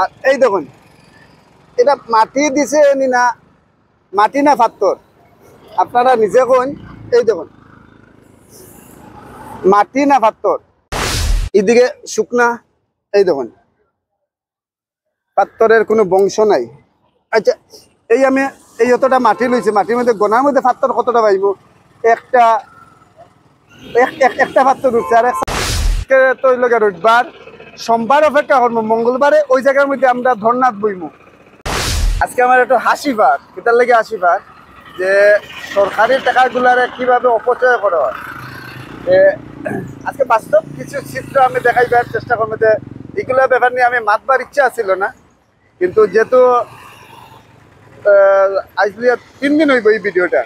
আর এই দেখুন এটা মাটি দিছে নি না মাটি না পাথর আপনারা নিজে কোন। এই দেখুন মাটি না পাথর, এদিকে শুকনা। এই দেখুন পাথরের কোনো বংশ নাই। আচ্ছা এই আমি এই অতটা মাটি লইছি, মাটির মধ্যে গোনার মধ্যে পাথর কতটা পাইব? একটা একটা পাথর উঠছে। আর তো রোববার সোমবার অপেক্ষা করবো, মঙ্গলবারে ওই জায়গার মধ্যে আমরা ধর্নাথ বইমু। আজকে আমার একটু হাসি পার, এটার লেগে হাসি পার যে সরকারি টাকাগুলারে কিভাবে অপচয় করা হয়। আজকে বাস্তব কিছু চিত্র আমি দেখাইবার চেষ্টা করবো। যে এগুলো ব্যাপার নিয়ে আমি মাতবার ইচ্ছা ছিল না, কিন্তু যেহেতু আজকে 3 দিন হইব এই ভিডিওটা,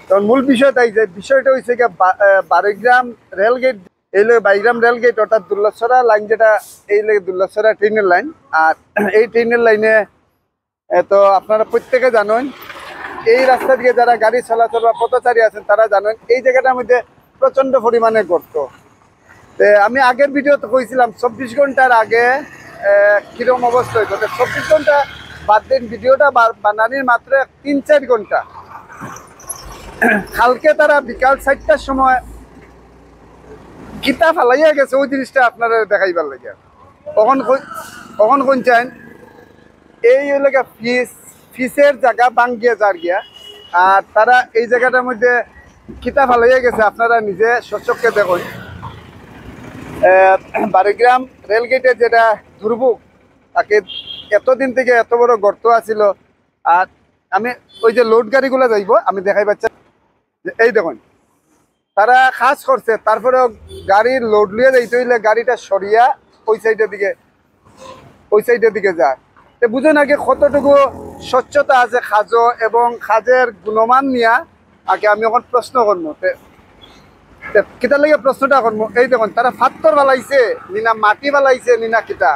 তখন মূল বিষয় তাই যে বিষয়টা হয়েছে গিয়ে বারৈগ্রাম রেলগেট, এই বাইগ্রাম রেলগেট অর্থাৎ দুর্লভছড়া লাইন, যেটা এই দুর্লভছড়া ট্রেনের লাইন। আর এই ট্রেনের লাইনে তো আপনারা প্রত্যেকে জানেন, এই রাস্তা দিয়ে যারা গাড়ি চলাচল বা পথচারী আছেন তারা জানেন এই জায়গাটার মধ্যে প্রচন্ড পরিমাণে গর্ত। আমি আগের ভিডিওতে কইছিলাম 24 ঘন্টার আগে কিরকম অবস্থা হইতো। 24 ঘন্টা বাদ দিন, ভিডিওটা বানানির মাত্র 3-4 ঘন্টা। কালকে তারা বিকাল 4টার সময় কিতা ফালাইয়া গেছে, ওই জিনিসটা আপনারা দেখাইবার লাগে। কখন কোন চান এই এলাকা ফিসের জায়গা বাঙ্গিয়া যার গিয়া, আর তারা এই জায়গাটার মধ্যে কিতা ফালাইয়া গেছে আপনারা নিজে সচক্ষে দেখুন। বারৈগ্রাম রেলগেটে যেটা দুর্ভোগ, তাকে এতদিন থেকে এত বড় গর্ত আছিল। আর আমি ওই যে লোড গাড়িগুলো যাইব আমি দেখাই পাচ্ছি যে এই দেখুন তারা কাজ করছে, তারপরেও গাড়ির লোড লিয়ে যাইতে হইলে গাড়িটা সরিয়া ওই সাইডের দিকে যায়। বুঝুন আগে কতটুকু স্বচ্ছতা আছে খাজো এবং খাজের গুণমান নিয়া আগে আমি এখন প্রশ্ন করবো। কিতার লাগে প্রশ্নটা করবো, এই দেখুন তারা পাথর বালাইছে নিনা মাটি বালাইছে নিনা কিতা।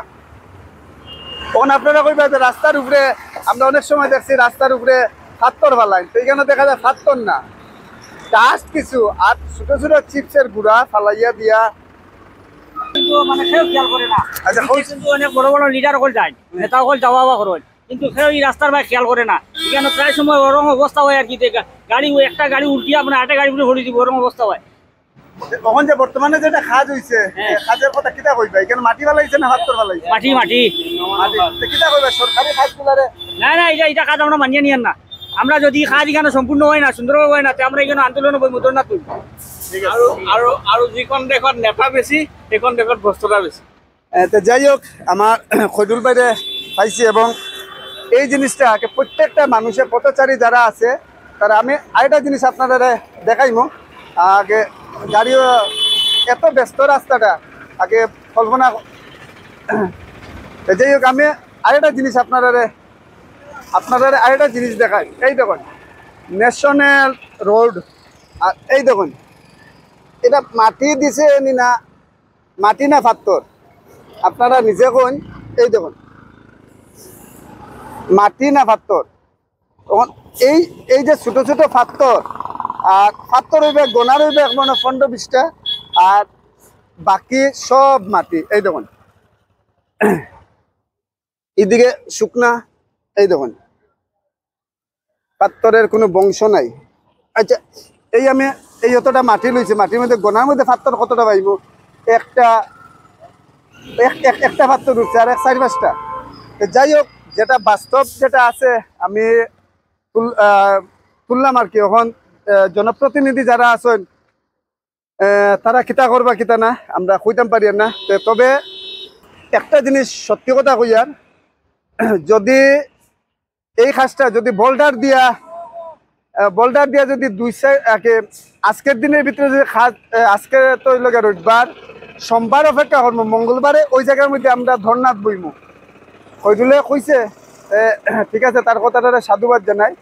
তখন আপনারা কইবা যে রাস্তার উপরে, আমরা অনেক সময় দেখছি রাস্তার উপরে পাথর বালাই, তো এইখানে দেখা যায় পাথর না, ডাস্ট কিছু আর ছোট ছোট চিপসের গুঁড়া ফালাইয়া দিয়া। মানে কেউ খেয়াল করে না। আচ্ছা কিন্তু অনেক বড় বড় লিডার হল যায়, নেতা হল যাওয়া করেন, কিন্তু কেউ এই রাস্তার ভাই খেয়াল করে না। এখানে প্রায় সময় ওরকম অবস্থা হয় আর কি, গাড়ি একটা গাড়ি উল্টিয়ে আপনার আটটা গাড়ি উঠে ভরে দিব, ওরকম অবস্থা হয়। তখন যে বর্তমানে যেটা কাজ হইছে, কাজের কথা কিতা কইবা? এখানে মাটি বালাইছে না পাথর বালাইছে? মাটি মাটি কিতা কইবা সরকারি কাজগুলারে? না না, এটা কাজ আমরা মানিয়ে নিয়েন না। আমরা যদি কাজ এখানে সম্পূর্ণ হয় না, সুন্দরভাবে হয় না, আমরা এখানে আন্দোলন মুদ্রণা তুলব। আর যিখন দেশত নেতা বেশি সেইখন দেশত ভ্রষ্টতা বেশি। যাই হোক, আমার খৈদুল বাইরে পাইছি এবং এই জিনিসটা প্রত্যেকটা মানুষের পথচারী যারা আছে তারা, আমি আরেকটা জিনিস আপনারা দেখাইমো। আগে গাড়িও এত ব্যস্ত রাস্তাটা আগে কল্পনা। যাই হোক, আমি আরেকটা জিনিস আপনারা আরেকটা জিনিস দেখাই। এই দেখুন ন্যাশনাল রোড, আর এই দেখুন এটা মাটি দিছে নি না মাটি না পাথর আপনারা নিজে কোন। এই দেখুন মাটি না পাথর। তখন এই যে ছোট ছোট পাথর, আর পাথর হইবে গোনার হইবে মানে 15-20টা, আর বাকি সব মাটি। এই দেখুন এদিকে শুকনা। এই দেখুন পাথরের কোনো বংশ নাই। আচ্ছা এই আমি এই অতটা মাটি লইছি, মাটির মধ্যে গোনার মধ্যে পাথর কতটা পাইব? একটা পাথর উঠছে আর 4-5টা। যাই হোক, যেটা বাস্তব যেটা আছে আমি তুললাম আর কি। এখন জনপ্রতিনিধি যারা আছেন তারা কিতা করবা কিতা না আমরা কইতাম পারি না। তবে একটা জিনিস সত্যি কথা কইয়ার, যদি এই কাজটা যদি বোল্ডার দিয়া যদি 2 সাইড আজকের দিনের ভিতরে যদি আজকে তো রোববার সোমবার অপেক্ষা করবো, মঙ্গলবারে ওই জায়গার মধ্যে আমরা ধর্নাথ বইমু। কইদুলে কইছে ঠিক আছে, তার কথাটা সাধুবাদ জানাই।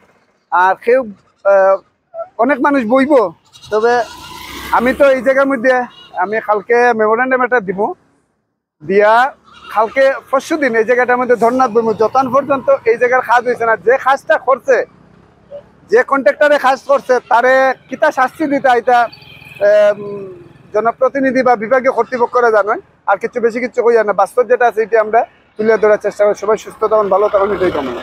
আর কেউ অনেক মানুষ বইব, তবে আমি তো এই জায়গার মধ্যে আমি কালকে মেমোরেন্ডাম একটা দিব, দিয়া কালকে পরশু দিন এই জায়গাটার মধ্যে ধর্নাথ বইমু। যতক্ষণ পর্যন্ত এই জায়গার কাজ হয়েছে না, যে কাজটা করছে, যে কন্ট্রাক্টরে কাজ করছে তারে কিতা শাস্তি দিতে, এটা জনপ্রতিনিধি বা বিভাগীয় কর্তৃপক্ষরা জানেন। আর কিছু বেশি কিছু কইয়া না, বাস্তব যেটা আছে এটা আমরা তুলে ধরার চেষ্টা করি। সবাই সুস্থ থাকুন, ভালো থাকুন, এটাই কামনা।